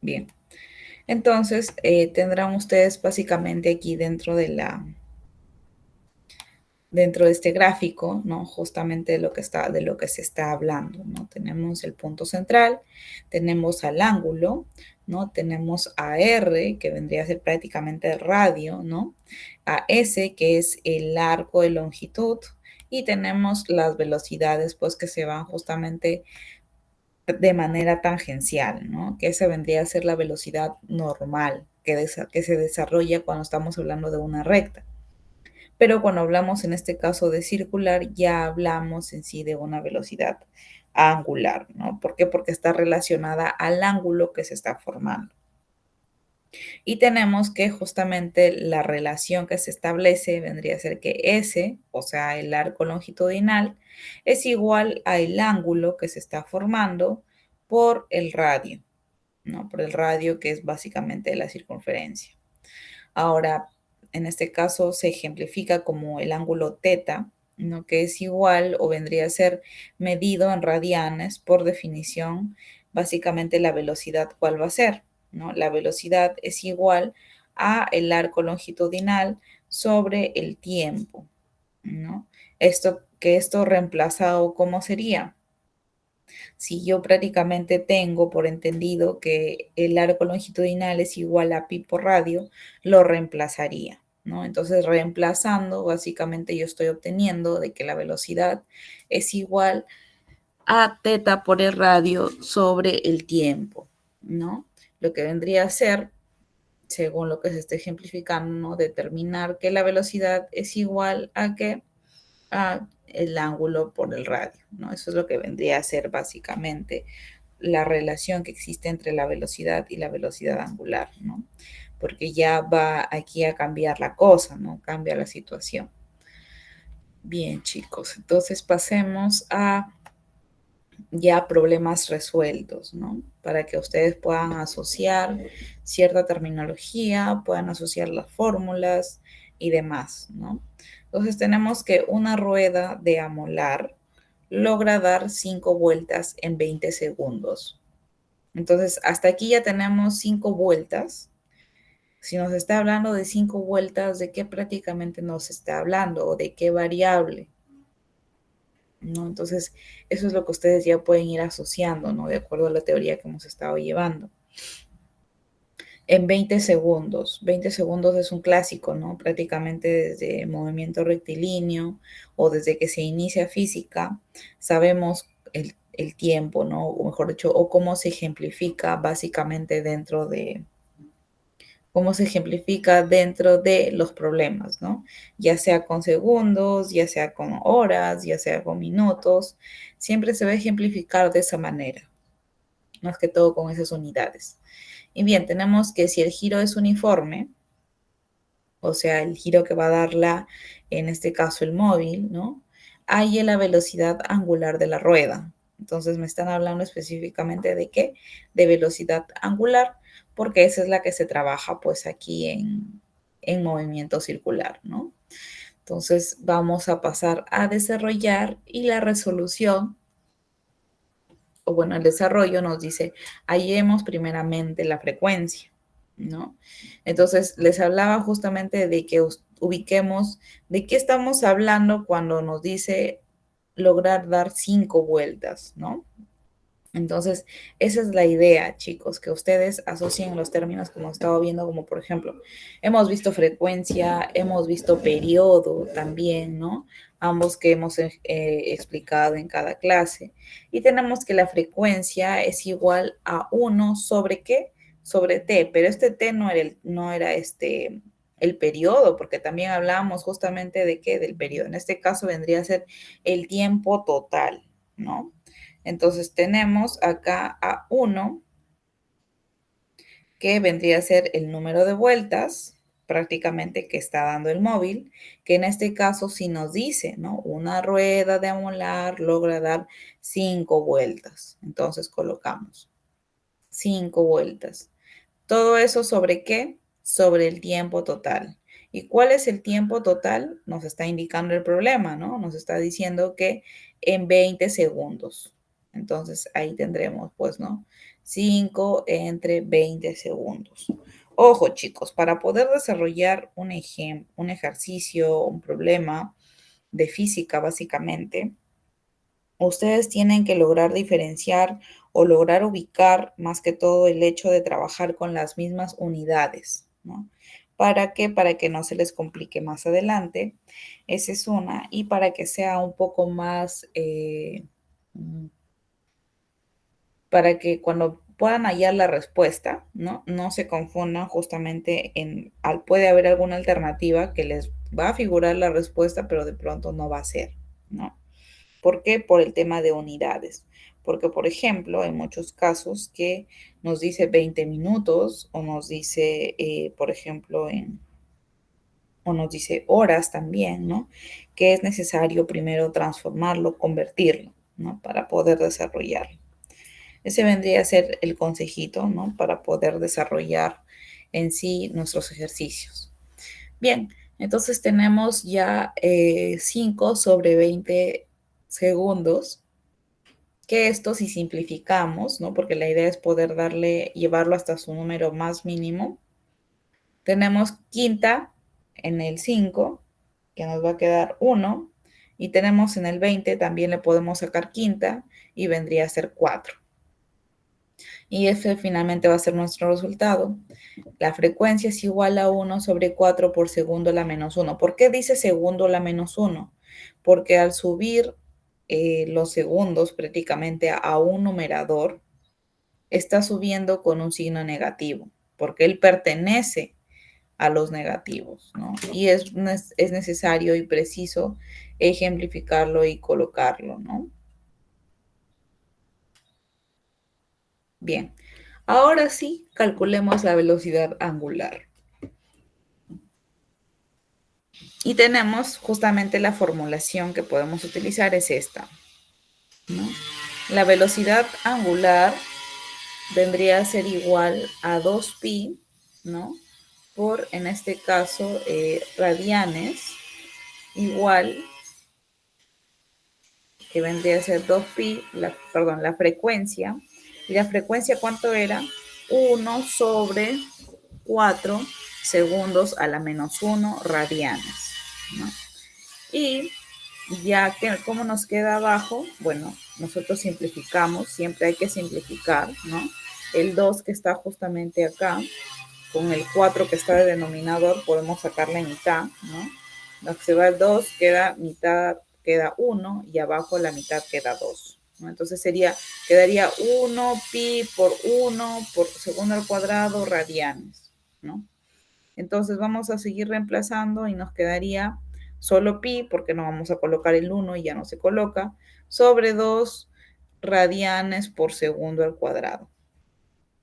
Bien. Entonces, tendrán ustedes básicamente aquí dentro de este gráfico, ¿no? Justamente de lo que se está hablando, ¿no? Tenemos el punto central, tenemos al ángulo, ¿no? Tenemos a R, que vendría a ser prácticamente el radio, ¿no? A S, que es el arco de longitud, y tenemos las velocidades, pues, que se van justamente de manera tangencial, ¿no? Que esa vendría a ser la velocidad normal que se desarrolla cuando estamos hablando de una recta. Pero cuando hablamos en este caso de circular, ya hablamos en sí de una velocidad angular, ¿no? ¿Por qué? Porque está relacionada al ángulo que se está formando. Y tenemos que justamente la relación que se establece vendría a ser que S, o sea, el arco longitudinal, es igual al ángulo que se está formando por el radio, ¿no? Por el radio que es básicamente la circunferencia. Ahora, en este caso se ejemplifica como el ángulo teta, ¿no? Que es igual o vendría a ser medido en radianes por definición, básicamente la velocidad, ¿cuál va a ser? ¿No? La velocidad es igual a el arco longitudinal sobre el tiempo, ¿no? Esto reemplazado, ¿cómo sería? Si yo prácticamente tengo por entendido que el arco longitudinal es igual a pi por radio, lo reemplazaría, ¿no? Entonces, reemplazando, básicamente yo estoy obteniendo de que la velocidad es igual a teta por el radio sobre el tiempo, ¿no? Lo que vendría a ser, según lo que se está ejemplificando, ¿no? Determinar que la velocidad es igual a que a el ángulo por el radio, ¿no? Eso es lo que vendría a ser básicamente la relación que existe entre la velocidad y la velocidad angular, ¿no? Porque ya va aquí a cambiar la cosa, ¿no? Cambia la situación. Bien, chicos, entonces pasemos a ya problemas resueltos, ¿no? Para que ustedes puedan asociar cierta terminología, puedan asociar las fórmulas y demás, ¿no? Entonces tenemos que una rueda de amolar logra dar 5 vueltas en 20 segundos. Entonces, hasta aquí ya tenemos 5 vueltas. Si nos está hablando de 5 vueltas, ¿de qué prácticamente nos está hablando o de qué variable? ¿No? Entonces, eso es lo que ustedes ya pueden ir asociando, ¿no? De acuerdo a la teoría que hemos estado llevando. En 20 segundos. 20 segundos es un clásico, ¿no? Prácticamente desde movimiento rectilíneo o desde que se inicia física, sabemos el tiempo, ¿no? O mejor dicho, o cómo se ejemplifica básicamente dentro de los problemas, ¿no? Ya sea con segundos, ya sea con horas, ya sea con minutos, siempre se va a ejemplificar de esa manera, más que todo con esas unidades. Y bien, tenemos que si el giro es uniforme, o sea, el giro que va a darla, en este caso el móvil, ¿no? Hay la velocidad angular de la rueda. Entonces me están hablando específicamente de qué? De velocidad angular, porque esa es la que se trabaja pues aquí en movimiento circular, ¿no? Entonces vamos a pasar a desarrollar y la resolución, o bueno, el desarrollo nos dice, hallemos primeramente la frecuencia, ¿no? Entonces les hablaba justamente de que ubiquemos de qué estamos hablando cuando nos dice lograr dar 5 vueltas, ¿no? Entonces, esa es la idea, chicos, que ustedes asocien los términos que hemos estado viendo, como por ejemplo, hemos visto frecuencia, hemos visto periodo también, ¿no? Ambos que hemos explicado en cada clase. Y tenemos que la frecuencia es igual a 1 sobre qué? Sobre t, pero este t no era el periodo, porque también hablábamos justamente de qué, del periodo. En este caso vendría a ser el tiempo total, ¿no? Entonces tenemos acá a 1, que vendría a ser el número de vueltas prácticamente que está dando el móvil, que en este caso sí nos dice, ¿no? Una rueda de amolar logra dar 5 vueltas. Entonces colocamos 5 vueltas. ¿Todo eso sobre qué? Sobre el tiempo total. ¿Y cuál es el tiempo total? Nos está indicando el problema, ¿no? Nos está diciendo que en 20 segundos. Entonces ahí tendremos, pues, ¿no? 5 entre 20 segundos. Ojo, chicos, para poder desarrollar un ejercicio, un problema de física, básicamente, ustedes tienen que lograr diferenciar o lograr ubicar más que todo el hecho de trabajar con las mismas unidades, ¿no? ¿Para qué? Para que no se les complique más adelante. Esa es una. Y para que sea un poco más, para que cuando puedan hallar la respuesta, ¿no? No se confundan justamente puede haber alguna alternativa que les va a figurar la respuesta, pero de pronto no va a ser, ¿no? ¿Por qué? Por el tema de unidades. Porque, por ejemplo, hay muchos casos que nos dice 20 minutos o nos dice, por ejemplo, o nos dice horas también, ¿no? Que es necesario primero transformarlo, convertirlo, ¿no? Para poder desarrollarlo. Ese vendría a ser el consejito, ¿no? Para poder desarrollar en sí nuestros ejercicios. Bien, entonces tenemos ya 5 sobre 20 segundos, que esto si simplificamos, ¿no? Porque la idea es poder llevarlo hasta su número más mínimo. Tenemos quinta en el 5, que nos va a quedar 1, y tenemos en el 20, también le podemos sacar quinta, y vendría a ser 4. Y ese finalmente va a ser nuestro resultado. La frecuencia es igual a 1 sobre 4 por segundo a la menos 1. ¿Por qué dice segundo a la menos 1? Porque al subir los segundos prácticamente a un numerador, está subiendo con un signo negativo, porque él pertenece a los negativos, ¿no? Y es necesario y preciso ejemplificarlo y colocarlo, ¿no? Bien, ahora sí, calculemos la velocidad angular. Y tenemos justamente la formulación que podemos utilizar es esta, ¿no? La velocidad angular vendría a ser igual a 2pi, ¿no? Por, en este caso, radianes, igual, que vendría a ser 2pi, perdón, la frecuencia. ¿Y la frecuencia cuánto era? 1 sobre 4 segundos a la menos 1 radianes, ¿no? Y ya que, ¿cómo nos queda abajo? Bueno, nosotros simplificamos, siempre hay que simplificar, ¿no? El 2 que está justamente acá, con el 4 que está de denominador, podemos sacar la mitad, ¿no? Lo que se va el 2, queda mitad, queda 1, y abajo la mitad queda 2, ¿no? Entonces quedaría 1 pi por 1 por segundo al cuadrado radianes, ¿no? Entonces vamos a seguir reemplazando y nos quedaría solo pi, porque no vamos a colocar el 1 y ya no se coloca, sobre 2 radianes por segundo al cuadrado.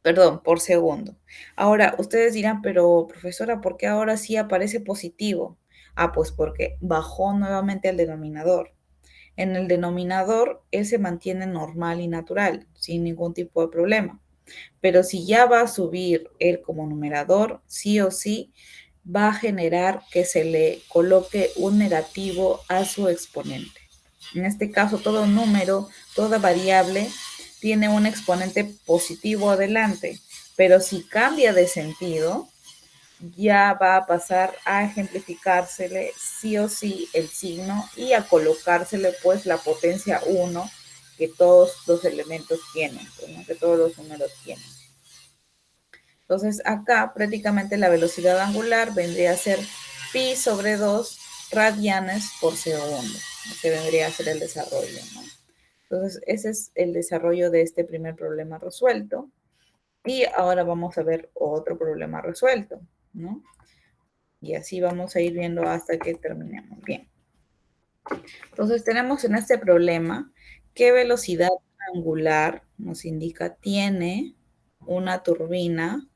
Perdón, por segundo. Ahora, ustedes dirán, pero profesora, ¿por qué ahora sí aparece positivo? Ah, pues porque bajó nuevamente al denominador. En el denominador, él se mantiene normal y natural, sin ningún tipo de problema. Pero si ya va a subir él como numerador, sí o sí va a generar que se le coloque un negativo a su exponente. En este caso, todo número, toda variable tiene un exponente positivo adelante, pero si cambia de sentido, ya va a pasar a ejemplificársele sí o sí el signo y a colocársele pues la potencia 1 que todos los elementos tienen, ¿no? Que todos los números tienen. Entonces acá prácticamente la velocidad angular vendría a ser pi sobre 2 radianes por segundo, que vendría a ser el desarrollo, ¿no? Entonces ese es el desarrollo de este primer problema resuelto. Y ahora vamos a ver otro problema resuelto, ¿no? Y así vamos a ir viendo hasta que terminemos. Bien. Entonces tenemos en este problema qué velocidad angular nos indica tiene una turbina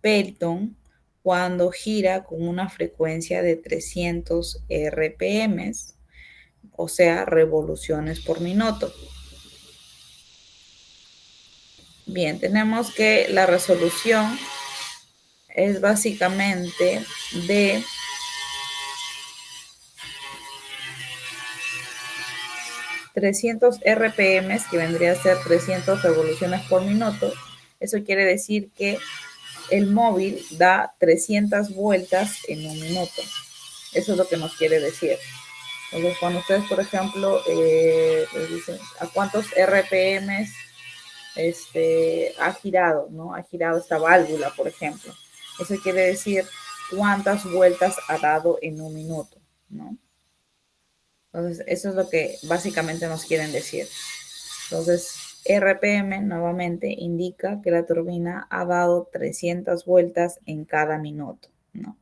Pelton cuando gira con una frecuencia de 300 RPM, o sea, revoluciones por minuto. Bien, tenemos que la resolución es básicamente de 300 RPM, que vendría a ser 300 revoluciones por minuto, Eso quiere decir que el móvil da 300 vueltas en un minuto. Eso es lo que nos quiere decir. Entonces, cuando ustedes, por ejemplo, les dicen a cuántos RPMs ha girado, ¿no? Ha girado esta válvula, por ejemplo. Eso quiere decir cuántas vueltas ha dado en un minuto, ¿no? Entonces, eso es lo que básicamente nos quieren decir. Entonces, RPM nuevamente indica que la turbina ha dado 300 vueltas en cada minuto, ¿no?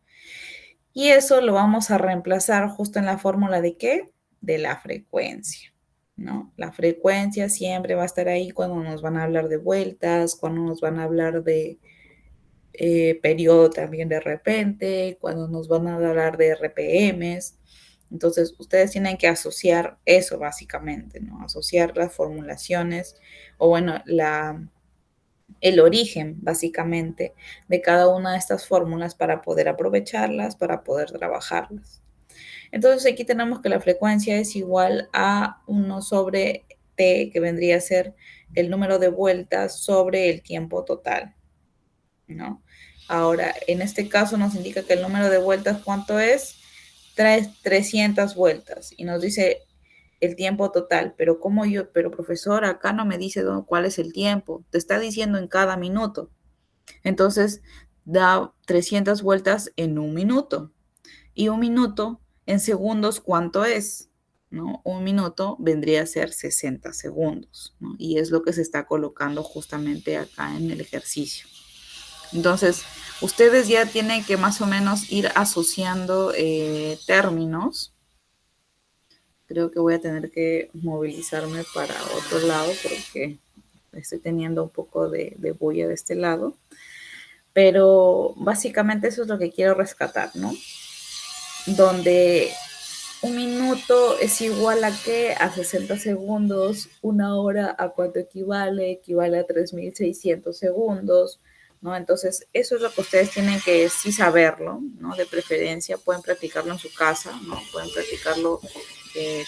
Y eso lo vamos a reemplazar justo en la fórmula de ¿qué? De la frecuencia, ¿no? La frecuencia siempre va a estar ahí cuando nos van a hablar de vueltas, cuando nos van a hablar de periodo también de repente, cuando nos van a hablar de RPMs. Entonces, ustedes tienen que asociar eso básicamente, ¿no? Asociar las formulaciones o bueno, el origen básicamente de cada una de estas fórmulas para poder aprovecharlas, para poder trabajarlas. Entonces, aquí tenemos que la frecuencia es igual a 1 sobre T, que vendría a ser el número de vueltas sobre el tiempo total, ¿no? Ahora, en este caso nos indica que el número de vueltas, ¿cuánto es? 300 vueltas. Y nos dice el tiempo total. Pero profesor, acá no me dice cuál es el tiempo. Te está diciendo en cada minuto. Entonces, da 300 vueltas en un minuto. Y un minuto en segundos, ¿cuánto es? ¿No? Un minuto vendría a ser 60 segundos, ¿no? Y es lo que se está colocando justamente acá en el ejercicio. Entonces, ustedes ya tienen que más o menos ir asociando términos. Creo que voy a tener que movilizarme para otro lado porque estoy teniendo un poco de bulla de este lado. Pero básicamente eso es lo que quiero rescatar, ¿no? Donde un minuto es igual a qué? A 60 segundos, una hora a cuánto equivale, equivale a 3.600 segundos, ¿no? Entonces, eso es lo que ustedes tienen que sí saberlo, ¿no? De preferencia, pueden practicarlo en su casa, ¿no? Pueden practicarlo,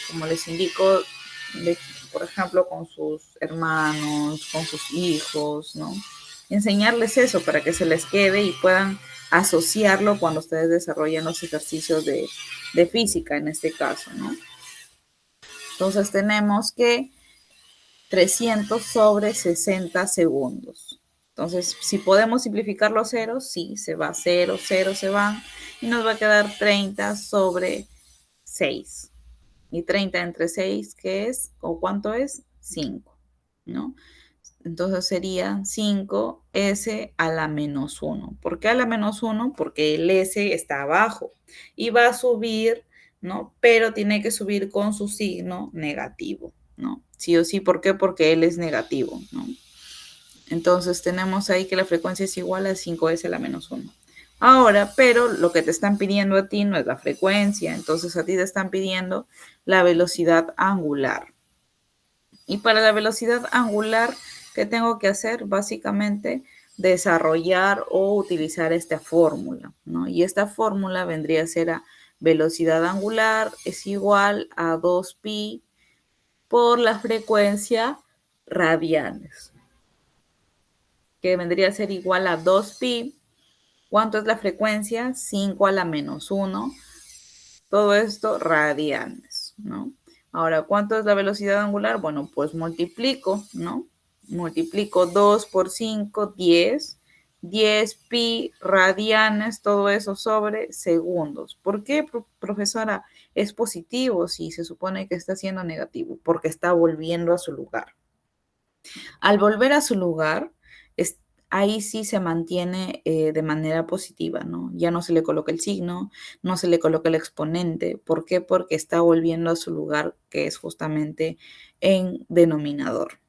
como les indico, por ejemplo, con sus hermanos, con sus hijos, ¿no? Enseñarles eso para que se les quede y puedan asociarlo cuando ustedes desarrollan los ejercicios de física en este caso, ¿no? Entonces tenemos que 300 sobre 60 segundos. Entonces, si podemos simplificar los ceros, sí, se va 0, 0 se van y nos va a quedar 30 sobre 6. Y 30 entre 6, ¿qué es? ¿O cuánto es? 5, ¿no? Entonces sería 5s a la menos 1. ¿Por qué a la menos 1? Porque el s está abajo y va a subir, ¿no? Pero tiene que subir con su signo negativo, ¿no? Sí o sí, ¿por qué? Porque él es negativo, ¿no? Entonces tenemos ahí que la frecuencia es igual a 5s a la menos 1. Ahora, pero lo que te están pidiendo a ti no es la frecuencia, entonces a ti te están pidiendo la velocidad angular. Y para la velocidad angular, ¿qué tengo que hacer? Básicamente desarrollar o utilizar esta fórmula, ¿no? Y esta fórmula vendría a ser a velocidad angular es igual a 2pi por la frecuencia radianes, que vendría a ser igual a 2pi. ¿Cuánto es la frecuencia? 5 a la menos 1. Todo esto radianes, ¿no? Ahora, ¿cuánto es la velocidad angular? Bueno, pues multiplico, ¿no? Multiplico 2 por 5, 10. 10 pi radianes, todo eso sobre segundos. ¿Por qué, profesora? Es positivo si se supone que está siendo negativo, porque está volviendo a su lugar. Al volver a su lugar, ahí sí se mantiene de manera positiva, ¿no? Ya no se le coloca el signo, no se le coloca el exponente. ¿Por qué? Porque está volviendo a su lugar, que es justamente en denominador.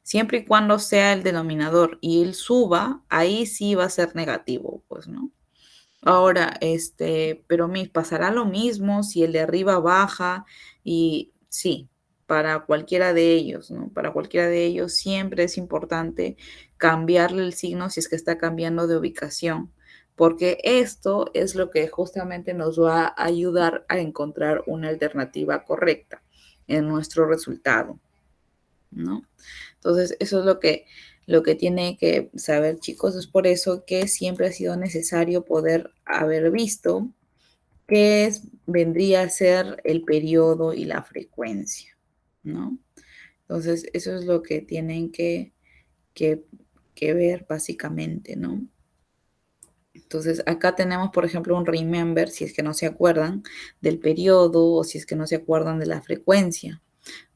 Siempre y cuando sea el denominador y él suba, ahí sí va a ser negativo, pues, ¿no? Ahora, pero pasará lo mismo si el de arriba baja y sí, para cualquiera de ellos, ¿no? Para cualquiera de ellos siempre es importante cambiarle el signo si es que está cambiando de ubicación, porque esto es lo que justamente nos va a ayudar a encontrar una alternativa correcta en nuestro resultado, ¿no? Entonces, eso es Lo que tienen que saber, chicos, es por eso que siempre ha sido necesario poder haber visto qué vendría a ser el periodo y la frecuencia, ¿no? Entonces, eso es lo que tienen que, que ver básicamente, ¿no? Entonces, acá tenemos, por ejemplo, un remember, si es que no se acuerdan del periodo o si es que no se acuerdan de la frecuencia,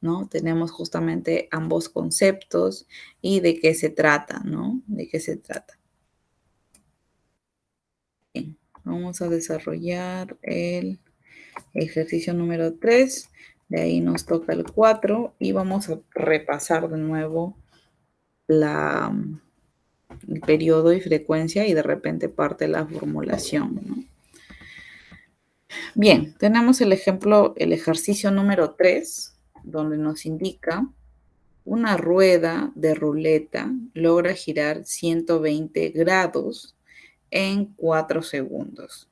¿no? Tenemos justamente ambos conceptos y de qué se trata, ¿no? De qué se trata. Bien, vamos a desarrollar el ejercicio número 3. De ahí nos toca el 4 y vamos a repasar de nuevo el periodo y frecuencia y de repente parte la formulación, ¿no? Bien, tenemos el ejemplo, el ejercicio número 3, donde nos indica una rueda de ruleta logra girar 120 grados en 4 segundos.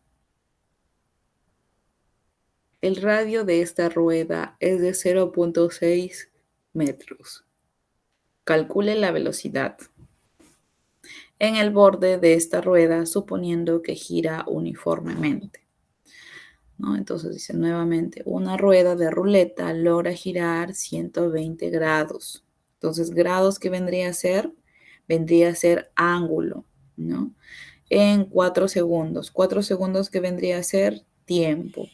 El radio de esta rueda es de 0.6 metros. Calcule la velocidad en el borde de esta rueda suponiendo que gira uniformemente, ¿no? Entonces dice nuevamente, una rueda de ruleta logra girar 120 grados. Entonces, grados, ¿qué vendría a ser? Vendría a ser ángulo, ¿no? En 4 segundos. 4 segundos, ¿qué vendría a ser? Tiempo.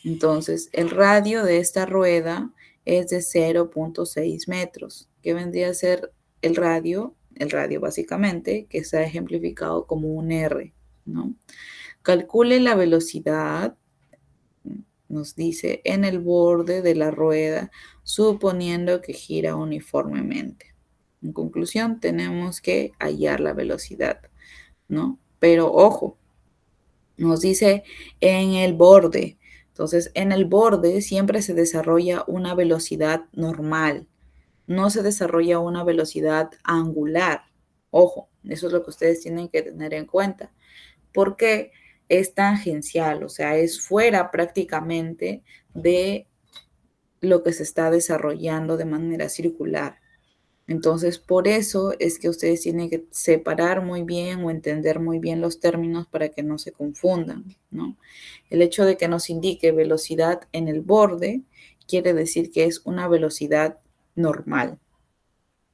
Entonces, el radio de esta rueda es de 0.6 metros. ¿Qué vendría a ser el radio? El radio básicamente, que está ejemplificado como un R, ¿no? Calcule la velocidad, nos dice, en el borde de la rueda, suponiendo que gira uniformemente. En conclusión, tenemos que hallar la velocidad, ¿no? Pero ojo, nos dice en el borde. Entonces, en el borde siempre se desarrolla una velocidad normal, no se desarrolla una velocidad angular. Ojo, eso es lo que ustedes tienen que tener en cuenta, porque es tangencial, o sea, es fuera prácticamente de lo que se está desarrollando de manera circular. Entonces, por eso es que ustedes tienen que separar muy bien o entender muy bien los términos para que no se confundan, ¿no? El hecho de que nos indique velocidad en el borde quiere decir que es una velocidad normal,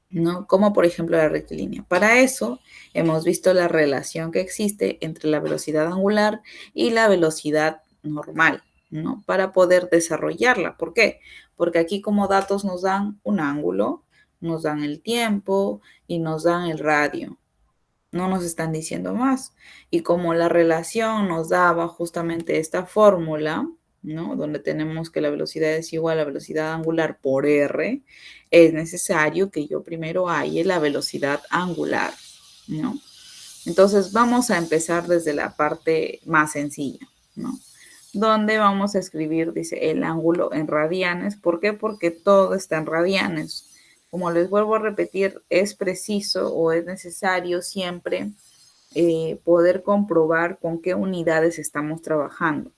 ¿no? Como por ejemplo la rectilínea. Para eso hemos visto la relación que existe entre la velocidad angular y la velocidad normal, ¿no? Para poder desarrollarla. ¿Por qué? Porque aquí como datos nos dan un ángulo, nos dan el tiempo y nos dan el radio. No nos están diciendo más. Y como la relación nos daba justamente esta fórmula, ¿no? Donde tenemos que la velocidad es igual a la velocidad angular por R, es necesario que yo primero halle la velocidad angular, ¿no? Entonces vamos a empezar desde la parte más sencilla, ¿no? Donde vamos a escribir, dice, el ángulo en radianes. ¿Por qué? Porque todo está en radianes. Como les vuelvo a repetir, es preciso o es necesario siempre poder comprobar con qué unidades estamos trabajando.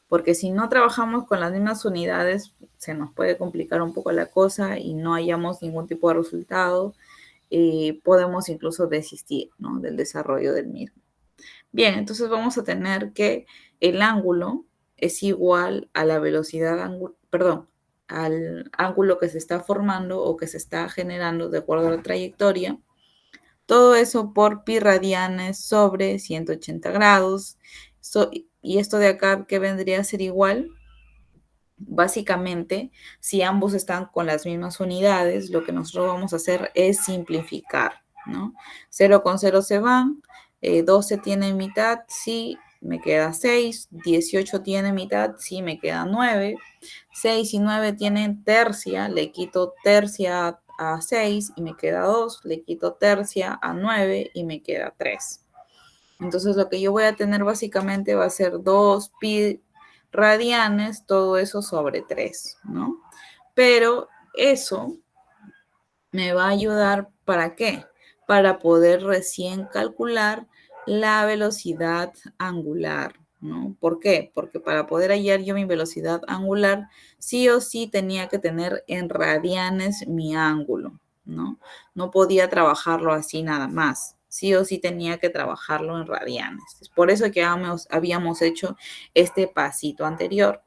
Porque si no trabajamos con las mismas unidades, se nos puede complicar un poco la cosa y no hallamos ningún tipo de resultado. Podemos incluso desistir, ¿no?, del desarrollo del mismo. Bien, entonces vamos a tener que el ángulo es igual a la velocidad, perdón, al ángulo que se está formando o que se está generando de acuerdo a la trayectoria. Todo eso por pi radianes sobre 180 grados. Y esto de acá, ¿qué vendría a ser igual? Básicamente, si ambos están con las mismas unidades, lo que nosotros vamos a hacer es simplificar, ¿no? 0 con 0 se van, 12 tiene mitad, sí, me queda 6, 18 tiene mitad, sí, me queda 9, 6 y 9 tienen tercia, le quito tercia a 6 y me queda 2, le quito tercia a 9 y me queda 3. Entonces lo que yo voy a tener básicamente va a ser 2 pi radianes, todo eso sobre 3, ¿no? Pero eso me va a ayudar, ¿para qué? Para poder recién calcular la velocidad angular, ¿no? ¿Por qué? Porque para poder hallar yo mi velocidad angular, sí o sí tenía que tener en radianes mi ángulo, ¿no? No podía trabajarlo así nada más. Sí o sí tenía que trabajarlo en radianes. Es por eso que habíamos hecho este pasito anterior,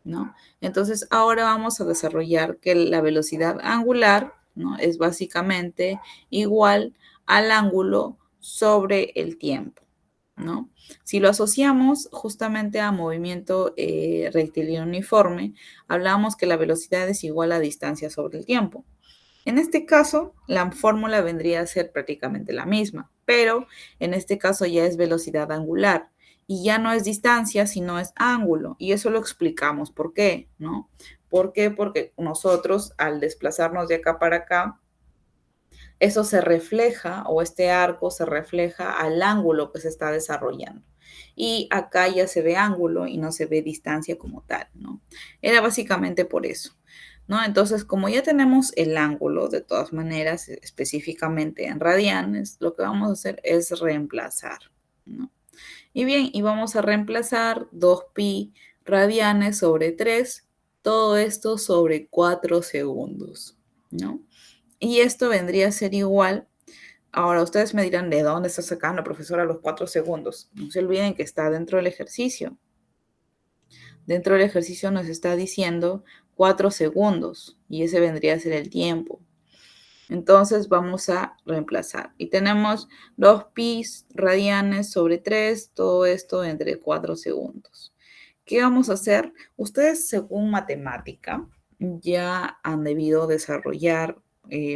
¿no? Entonces, ahora vamos a desarrollar que la velocidad angular, ¿no? Es básicamente igual al ángulo sobre el tiempo, ¿no? Si lo asociamos justamente a movimiento rectilíneo uniforme, hablamos que la velocidad es igual a distancia sobre el tiempo. En este caso, la fórmula vendría a ser prácticamente la misma, pero en este caso ya es velocidad angular y ya no es distancia, sino es ángulo. Y eso lo explicamos por qué, ¿no? ¿Por qué? Porque nosotros al desplazarnos de acá para acá, eso se refleja o este arco se refleja al ángulo que se está desarrollando. Y acá ya se ve ángulo y no se ve distancia como tal, ¿no? Era básicamente por eso, ¿no? Entonces, como ya tenemos el ángulo, de todas maneras, específicamente en radianes, lo que vamos a hacer es reemplazar, ¿no? Y bien, y vamos a reemplazar 2pi radianes sobre 3, todo esto sobre 4 segundos, ¿no? Y esto vendría a ser igual. Ahora ustedes me dirán, ¿de dónde está sacando, profesora, los 4 segundos? No se olviden que está dentro del ejercicio. Dentro del ejercicio nos está diciendo 4 segundos y ese vendría a ser el tiempo. Entonces vamos a reemplazar. Y tenemos 2pi radianes sobre 3, todo esto entre 4 segundos. ¿Qué vamos a hacer? Ustedes, según matemática, ya han debido desarrollar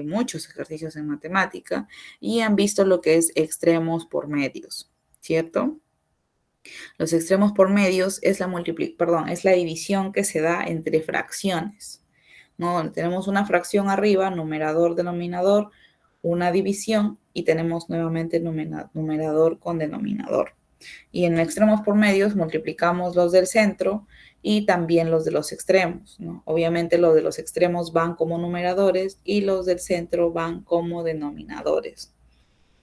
muchos ejercicios en matemática y han visto lo que es extremos por medios, ¿cierto? Los extremos por medios es es la división que se da entre fracciones, ¿no? Tenemos una fracción arriba, numerador, denominador, una división y tenemos nuevamente numerador con denominador. Y en extremos por medios multiplicamos los del centro y también los de los extremos, ¿no? Obviamente los de los extremos van como numeradores y los del centro van como denominadores.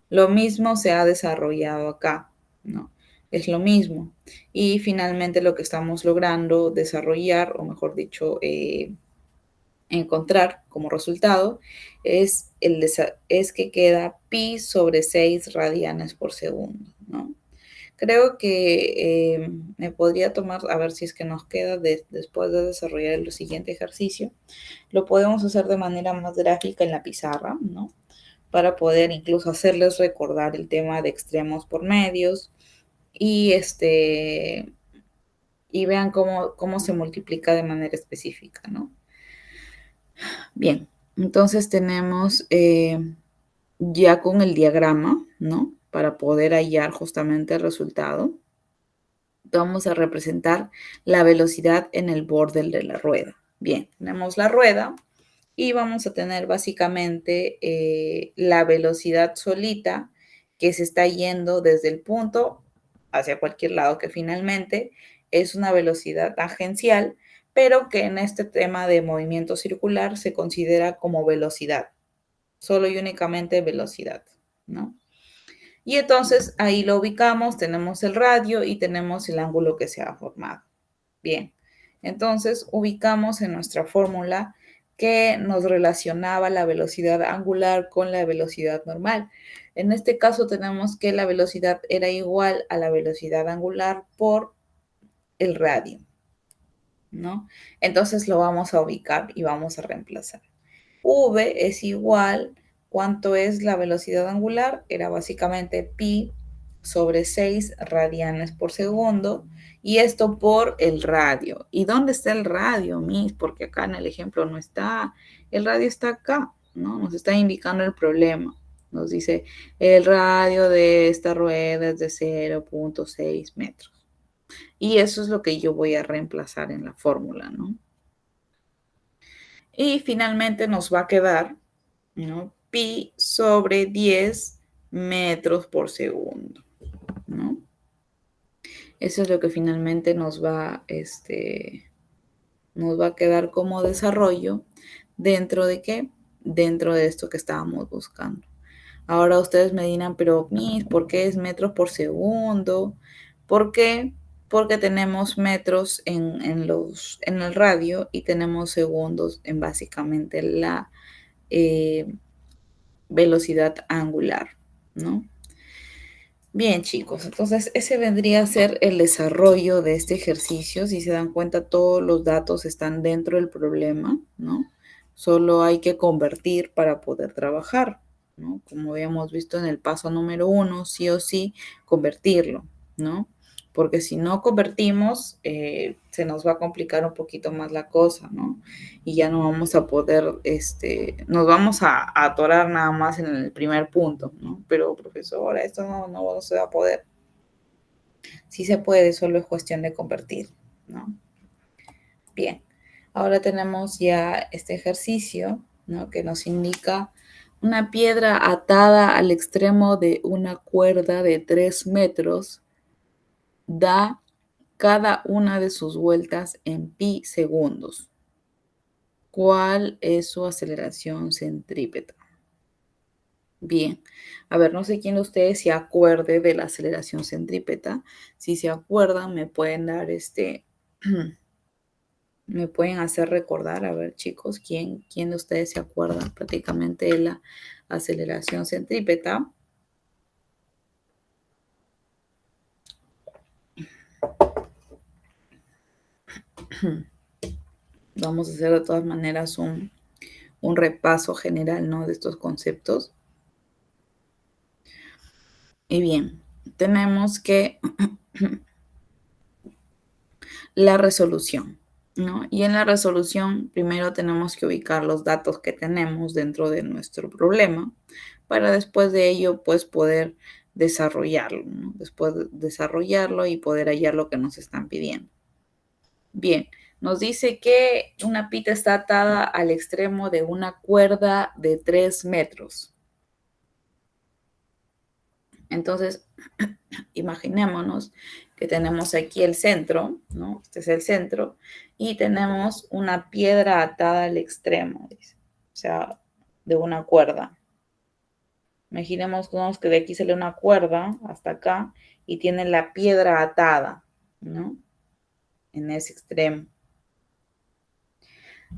Lo mismo se ha desarrollado acá, ¿no? Es lo mismo. Y finalmente lo que estamos logrando desarrollar, o mejor dicho, encontrar como resultado es que queda pi sobre 6 radianes por segundo, ¿no? Creo que me podría tomar, a ver si es que nos queda después de desarrollar el siguiente ejercicio. Lo podemos hacer de manera más gráfica en la pizarra, ¿no? Para poder incluso hacerles recordar el tema de extremos por medios y, y vean cómo se multiplica de manera específica, ¿no? Bien, entonces tenemos ya con el diagrama, ¿no? Para poder hallar justamente el resultado, vamos a representar la velocidad en el borde de la rueda. Bien, tenemos la rueda y vamos a tener básicamente la velocidad solita que se está yendo desde el punto hacia cualquier lado, que finalmente es una velocidad tangencial, pero que en este tema de movimiento circular se considera como velocidad, solo y únicamente velocidad, ¿no? Y entonces ahí lo ubicamos, tenemos el radio y tenemos el ángulo que se ha formado. Bien, entonces ubicamos en nuestra fórmula que nos relacionaba la velocidad angular con la velocidad normal. En este caso tenemos que la velocidad era igual a la velocidad angular por el radio, ¿no? Entonces lo vamos a ubicar y vamos a reemplazar. V es igual, ¿cuánto es la velocidad angular? Era básicamente pi sobre 6 radianes por segundo y esto por el radio. ¿Y dónde está el radio, Miss? Porque acá en el ejemplo no está. El radio está acá, ¿no? Nos está indicando el problema. Nos dice, el radio de esta rueda es de 0.6 metros. Y eso es lo que yo voy a reemplazar en la fórmula, ¿no? Y finalmente nos va a quedar, ¿no? Pi sobre 10 metros por segundo, ¿no? Eso es lo que finalmente nos va a quedar como desarrollo dentro de qué? Dentro de esto que estábamos buscando. Ahora ustedes me dirán, pero Miss, ¿por qué es metros por segundo? ¿Por qué? Porque tenemos metros en el radio y tenemos segundos en básicamente eh, velocidad angular, ¿no? Bien, chicos, entonces ese vendría a ser el desarrollo de este ejercicio. Si se dan cuenta, todos los datos están dentro del problema, ¿no? Solo hay que convertir para poder trabajar, ¿no? Como habíamos visto en el paso número 1, sí o sí, convertirlo, ¿no? Porque si no convertimos, se nos va a complicar un poquito más la cosa, ¿no? Y ya no vamos a poder, nos vamos a atorar nada más en el primer punto, ¿no? Pero profesora, esto no se va a poder. Sí se puede, solo es cuestión de convertir, ¿no? Bien, ahora tenemos ya este ejercicio, ¿no? Que nos indica una piedra atada al extremo de una cuerda de 3 metros da cada una de sus vueltas en pi segundos. ¿Cuál es su aceleración centrípeta? Bien, a ver, no sé quién de ustedes se acuerde de la aceleración centrípeta. Si se acuerdan, me pueden dar me pueden hacer recordar, a ver chicos, ¿quién de ustedes se acuerda prácticamente de la aceleración centrípeta? Vamos a hacer de todas maneras un repaso general, ¿no? De estos conceptos. Y bien, tenemos que la resolución, ¿no? Y en la resolución primero tenemos que ubicar los datos que tenemos dentro de nuestro problema para después de ello pues poder desarrollarlo, ¿no? Después de desarrollarlo y poder hallar lo que nos están pidiendo. Bien, nos dice que una pita está atada al extremo de una cuerda de 3 metros. Entonces, imaginémonos que tenemos aquí el centro, ¿no? Este es el centro, y tenemos una piedra atada al extremo, dice, o sea, de una cuerda. Imaginemos que de aquí sale una cuerda hasta acá y tiene la piedra atada, ¿no? En ese extremo.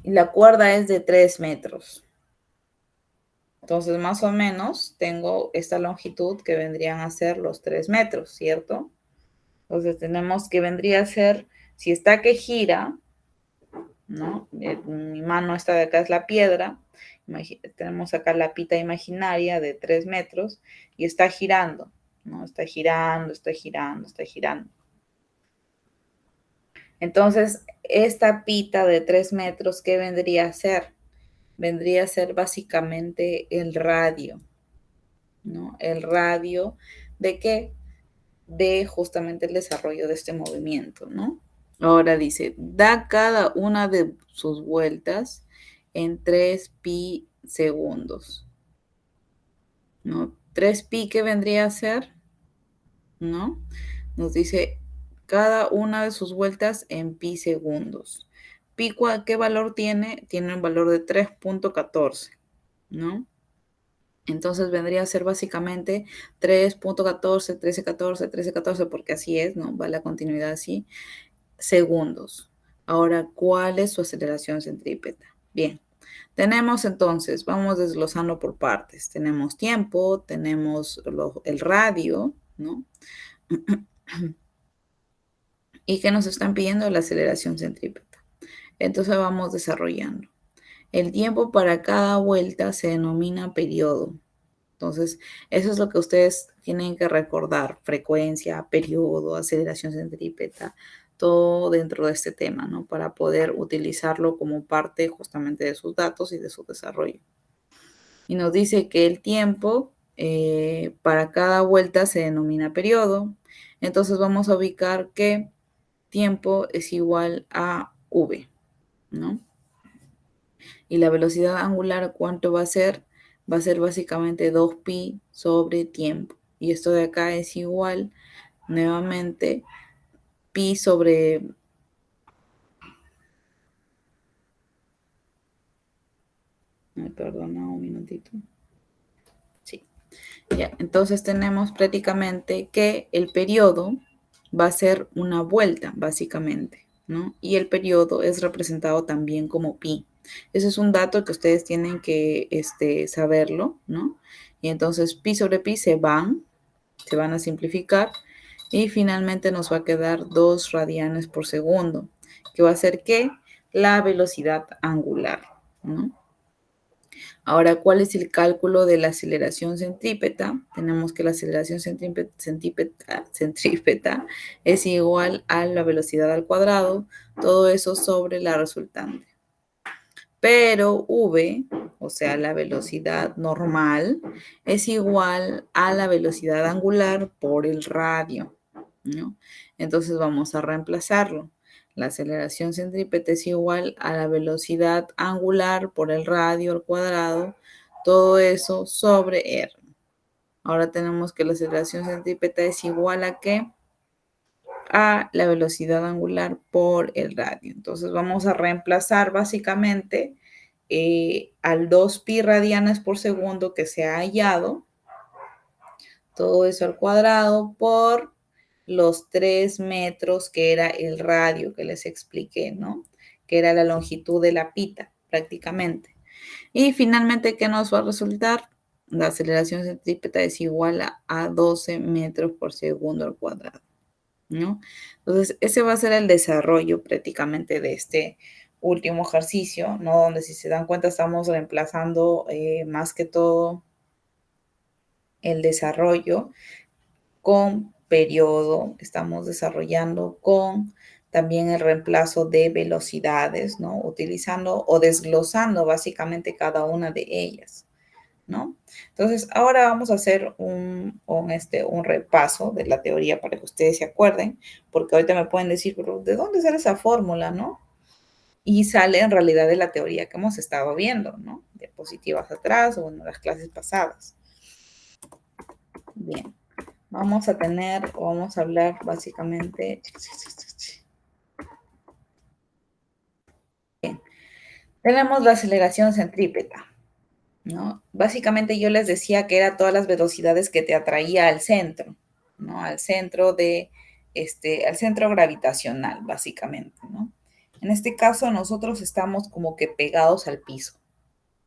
Y la cuerda es de 3 metros. Entonces, más o menos, tengo esta longitud que vendrían a ser los 3 metros, ¿cierto? Entonces tenemos que vendría a ser, si está que gira, ¿no? Mi mano esta de acá es la piedra, tenemos acá la pita imaginaria de 3 metros y está girando, ¿no? Está girando, está girando, está girando. Entonces, esta pita de 3 metros, ¿qué vendría a ser? Vendría a ser básicamente el radio, ¿no? El radio de qué? De justamente el desarrollo de este movimiento, ¿no? Ahora dice, da cada una de sus vueltas en 3 pi segundos, ¿no? 3 pi, ¿qué vendría a ser? ¿No? Nos dice cada una de sus vueltas en pi segundos. Pi, ¿qué valor tiene? Tiene un valor de 3.14, ¿no? Entonces vendría a ser básicamente 3.14, 13.14, 13.14, porque así es, ¿no? Va la continuidad así, segundos. Ahora, ¿cuál es su aceleración centrípeta? Bien, tenemos entonces, vamos desglosando por partes. Tenemos tiempo, tenemos el radio, ¿no? Y que nos están pidiendo la aceleración centrípeta. Entonces vamos desarrollando. El tiempo para cada vuelta se denomina periodo. Entonces, eso es lo que ustedes tienen que recordar, frecuencia, periodo, aceleración centrípeta, todo dentro de este tema, ¿no? Para poder utilizarlo como parte justamente de sus datos y de su desarrollo. Y nos dice que el tiempo para cada vuelta se denomina periodo. Entonces vamos a ubicar que tiempo es igual a v, ¿no? Y la velocidad angular, ¿cuánto va a ser? Va a ser básicamente 2pi sobre tiempo. Y esto de acá es igual, nuevamente, pi sobre... Me perdona un minutito. Sí. Ya, entonces tenemos prácticamente que el periodo va a ser una vuelta, básicamente, ¿no? Y el periodo es representado también como pi. Ese es un dato que ustedes tienen que saberlo, ¿no? Y entonces pi sobre pi se van a simplificar y finalmente nos va a quedar 2 radianes por segundo, que va a ser ¿qué? La velocidad angular, ¿no? Ahora, ¿cuál es el cálculo de la aceleración centrípeta? Tenemos que la aceleración centrípeta es igual a la velocidad al cuadrado, todo eso sobre la resultante. Pero v, o sea, la velocidad normal, es igual a la velocidad angular por el radio, ¿no? Entonces vamos a reemplazarlo. La aceleración centrípeta es igual a la velocidad angular por el radio al cuadrado, todo eso sobre r. Ahora tenemos que la aceleración centrípeta es igual a ¿qué? A la velocidad angular por el radio. Entonces vamos a reemplazar básicamente al 2 pi radianes por segundo que se ha hallado, todo eso al cuadrado por los 3 metros que era el radio que les expliqué, ¿no? Que era la longitud de la pita prácticamente. Y finalmente, ¿qué nos va a resultar? La aceleración centrípeta es igual a 12 metros por segundo al cuadrado, ¿no? Entonces, ese va a ser el desarrollo prácticamente de este último ejercicio, ¿no? Donde si se dan cuenta estamos reemplazando más que todo el desarrollo con periodo, estamos desarrollando con también el reemplazo de velocidades, ¿no? Utilizando o desglosando básicamente cada una de ellas, ¿no? Entonces, ahora vamos a hacer un repaso de la teoría para que ustedes se acuerden, porque ahorita me pueden decir, pero ¿de dónde sale esa fórmula, no? Y sale en realidad de la teoría que hemos estado viendo, ¿no? Diapositivas atrás o en las clases pasadas. Bien, vamos a tener o vamos a hablar básicamente. Bien, tenemos la aceleración centrípeta, ¿no? Básicamente yo les decía que era todas las velocidades que te atraía al centro, ¿no? Al centro al centro gravitacional, básicamente, ¿no? En este caso nosotros estamos como que pegados al piso.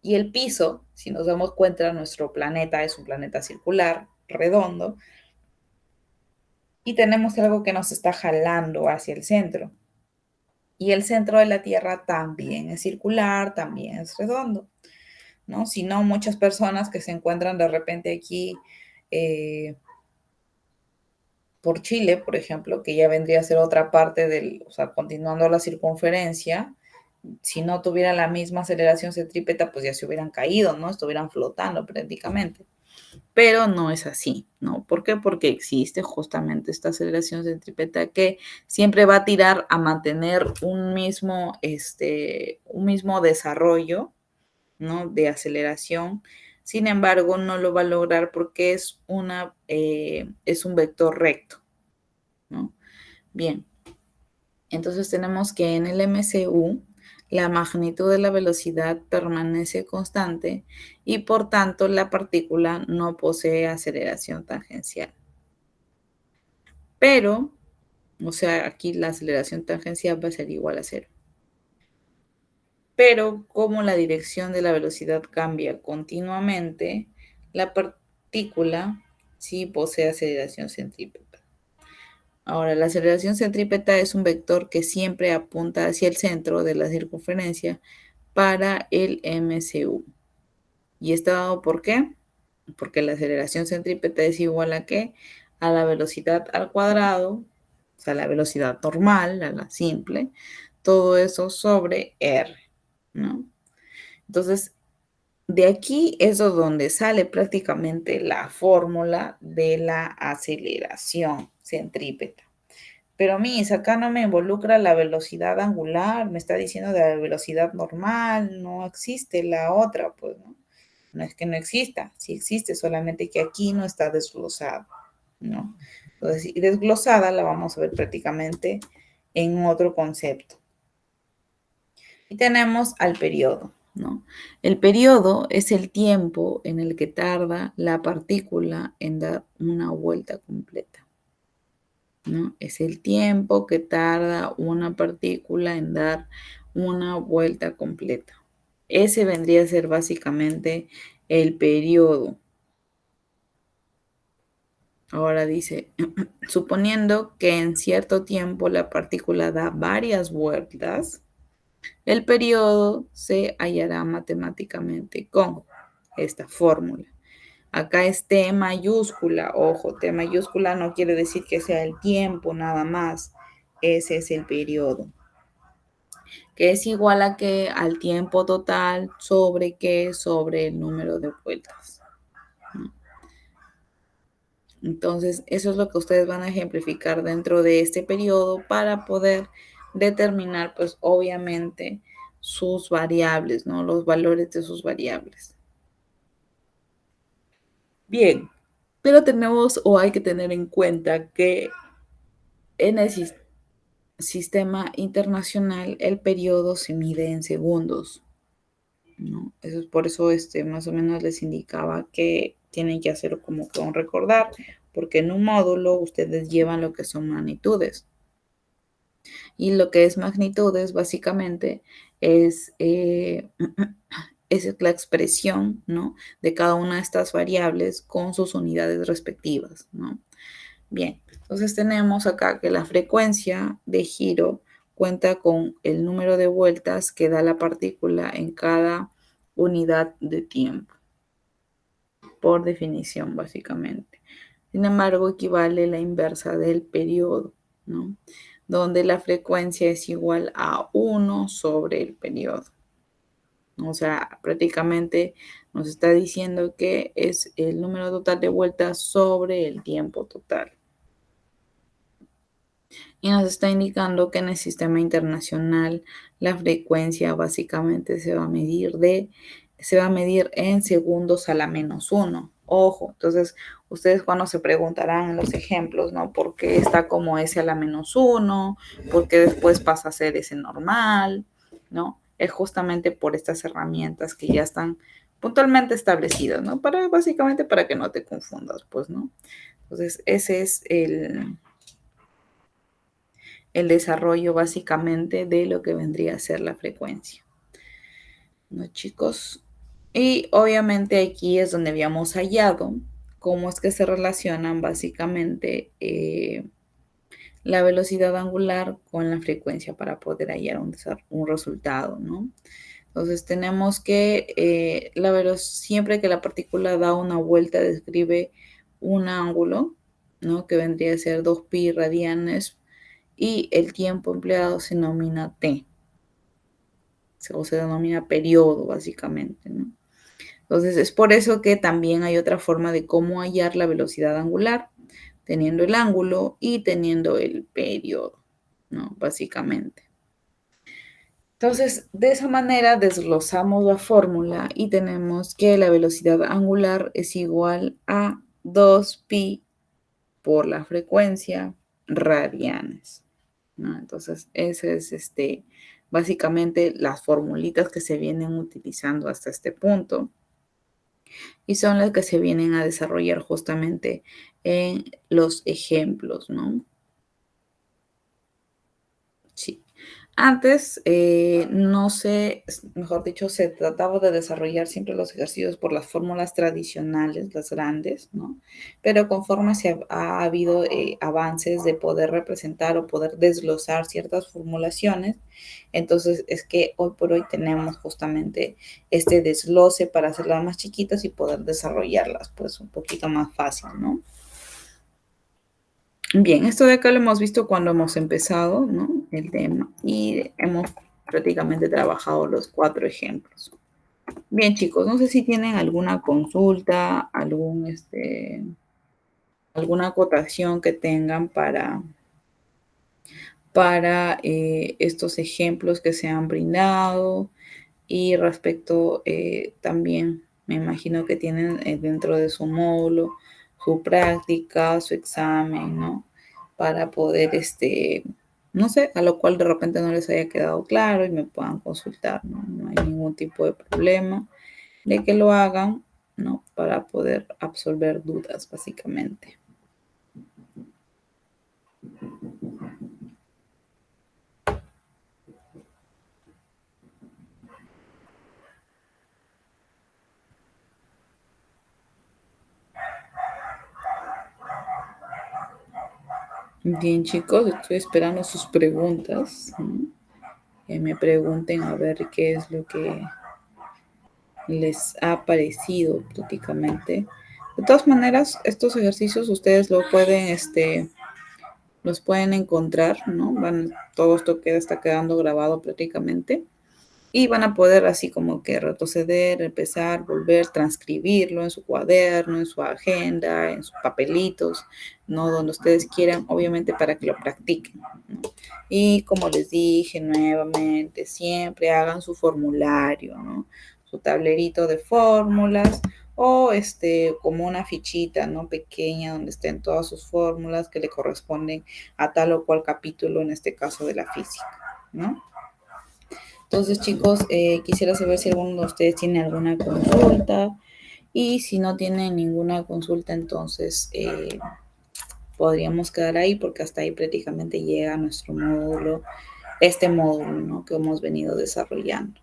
Y el piso, si nos damos cuenta, nuestro planeta es un planeta circular, redondo, y tenemos algo que nos está jalando hacia el centro. Y el centro de la Tierra también es circular, también es redondo, ¿no? Si no, muchas personas que se encuentran de repente aquí por Chile, por ejemplo, que ya vendría a ser otra parte o sea, continuando la circunferencia, si no tuviera la misma aceleración centrípeta, pues ya se hubieran caído, ¿no? Estuvieran flotando prácticamente. Pero no es así, ¿no? ¿Por qué? Porque existe justamente esta aceleración centrípeta que siempre va a tirar a mantener un mismo desarrollo, ¿no? De aceleración. Sin embargo, no lo va a lograr porque es un vector recto, ¿no? Bien, entonces tenemos que en el MCU la magnitud de la velocidad permanece constante y por tanto la partícula no posee aceleración tangencial. Pero, o sea, aquí la aceleración tangencial va a ser igual a cero. Pero como la dirección de la velocidad cambia continuamente, la partícula sí posee aceleración centrípeta. Ahora, la aceleración centrípeta es un vector que siempre apunta hacia el centro de la circunferencia para el MCU. ¿Y está dado por qué? Porque la aceleración centrípeta es igual a ¿qué? A la velocidad al cuadrado, o sea, la velocidad normal, a la simple, todo eso sobre r, ¿no? Entonces, de aquí es donde sale prácticamente la fórmula de la aceleración centrípeta. Pero mis, acá no me involucra la velocidad angular, me está diciendo de la velocidad normal, no existe la otra, pues, ¿no? No es que no exista, sí existe, solamente que aquí no está desglosada, ¿no? Entonces, y desglosada la vamos a ver prácticamente en otro concepto. Y tenemos al periodo, ¿no? El periodo es el tiempo en el que tarda la partícula en dar una vuelta completa, ¿no? Es el tiempo que tarda una partícula en dar una vuelta completa. Ese vendría a ser básicamente el periodo. Ahora dice, suponiendo que en cierto tiempo la partícula da varias vueltas, el periodo se hallará matemáticamente con esta fórmula. Acá es T mayúscula, ojo, T mayúscula no quiere decir que sea el tiempo nada más, ese es el periodo, que es igual a que al tiempo total sobre qué, sobre el número de vueltas. Entonces, eso es lo que ustedes van a ejemplificar dentro de este periodo para poder determinar, pues obviamente, sus variables, ¿no? Los valores de sus variables. Bien, pero tenemos o hay que tener en cuenta que en el sistema internacional el periodo se mide en segundos, ¿no? Eso es por eso más o menos les indicaba que tienen que hacer como que un recordar, porque en un módulo ustedes llevan lo que son magnitudes. Y lo que es magnitudes básicamente es, es la expresión, ¿no? De cada una de estas variables con sus unidades respectivas, ¿no? Bien, entonces tenemos acá que la frecuencia de giro cuenta con el número de vueltas que da la partícula en cada unidad de tiempo, por definición básicamente. Sin embargo, equivale la inversa del periodo, ¿no? Donde la frecuencia es igual a 1 sobre el periodo. O sea, prácticamente nos está diciendo que es el número total de vueltas sobre el tiempo total. Y nos está indicando que en el sistema internacional la frecuencia básicamente se va a medir en segundos a la -1. Ojo, entonces ustedes cuando se preguntarán en los ejemplos, ¿no? ¿Por qué está como S a la -1? ¿Por qué después pasa a ser S normal? ¿No? Es justamente por estas herramientas que ya están puntualmente establecidas, ¿no? Básicamente para que no te confundas, pues, ¿no? Entonces, ese es el desarrollo básicamente de lo que vendría a ser la frecuencia. ¿No, chicos? Y obviamente aquí es donde habíamos hallado cómo es que se relacionan básicamente la velocidad angular con la frecuencia para poder hallar un resultado, ¿no? Entonces tenemos que siempre que la partícula da una vuelta describe un ángulo, ¿no? Que vendría a ser 2pi radianes y el tiempo empleado se denomina t, o se denomina periodo básicamente, ¿no? Entonces es por eso que también hay otra forma de cómo hallar la velocidad angular, teniendo el ángulo y teniendo el periodo, ¿no? Básicamente. Entonces, de esa manera desglosamos la fórmula y tenemos que la velocidad angular es igual a 2pi por la frecuencia radianes, ¿no? Entonces, ese es básicamente las formulitas que se vienen utilizando hasta este punto y son las que se vienen a desarrollar justamente en los ejemplos, ¿no? Sí. Antes, no sé, mejor dicho, se trataba de desarrollar siempre los ejercicios por las fórmulas tradicionales, las grandes, ¿no? Pero conforme ha habido avances de poder representar o poder desglosar ciertas formulaciones, entonces es que hoy por hoy tenemos justamente este desglose para hacerlas más chiquitas y poder desarrollarlas, pues un poquito más fácil, ¿no? Bien, esto de acá lo hemos visto cuando hemos empezado, ¿no? El tema y hemos prácticamente trabajado los 4 ejemplos. Bien, chicos, no sé si tienen alguna consulta, alguna acotación que tengan para estos ejemplos que se han brindado y respecto también, me imagino que tienen dentro de su módulo su práctica, su examen, ¿no? Para poder, no sé, a lo cual de repente no les haya quedado claro y me puedan consultar, ¿no? No hay ningún tipo de problema de que lo hagan, ¿no? Para poder absolver dudas, básicamente. Bien, chicos, estoy esperando sus preguntas, ¿no? Que me pregunten a ver qué es lo que les ha parecido prácticamente. De todas maneras, estos ejercicios ustedes los pueden encontrar, ¿no? Todo esto está quedando grabado prácticamente. Y van a poder así como que retroceder, empezar, volver, transcribirlo en su cuaderno, en su agenda, en sus papelitos, ¿no? Donde ustedes quieran, obviamente para que lo practiquen, ¿no? Y como les dije nuevamente, siempre hagan su formulario, ¿no? Su tablerito de fórmulas o como una fichita, ¿no? Pequeña donde estén todas sus fórmulas que le corresponden a tal o cual capítulo, en este caso de la física, ¿no? Entonces, chicos, quisiera saber si alguno de ustedes tiene alguna consulta y si no tienen ninguna consulta, entonces podríamos quedar ahí porque hasta ahí prácticamente llega nuestro módulo, este módulo, ¿no? Que hemos venido desarrollando.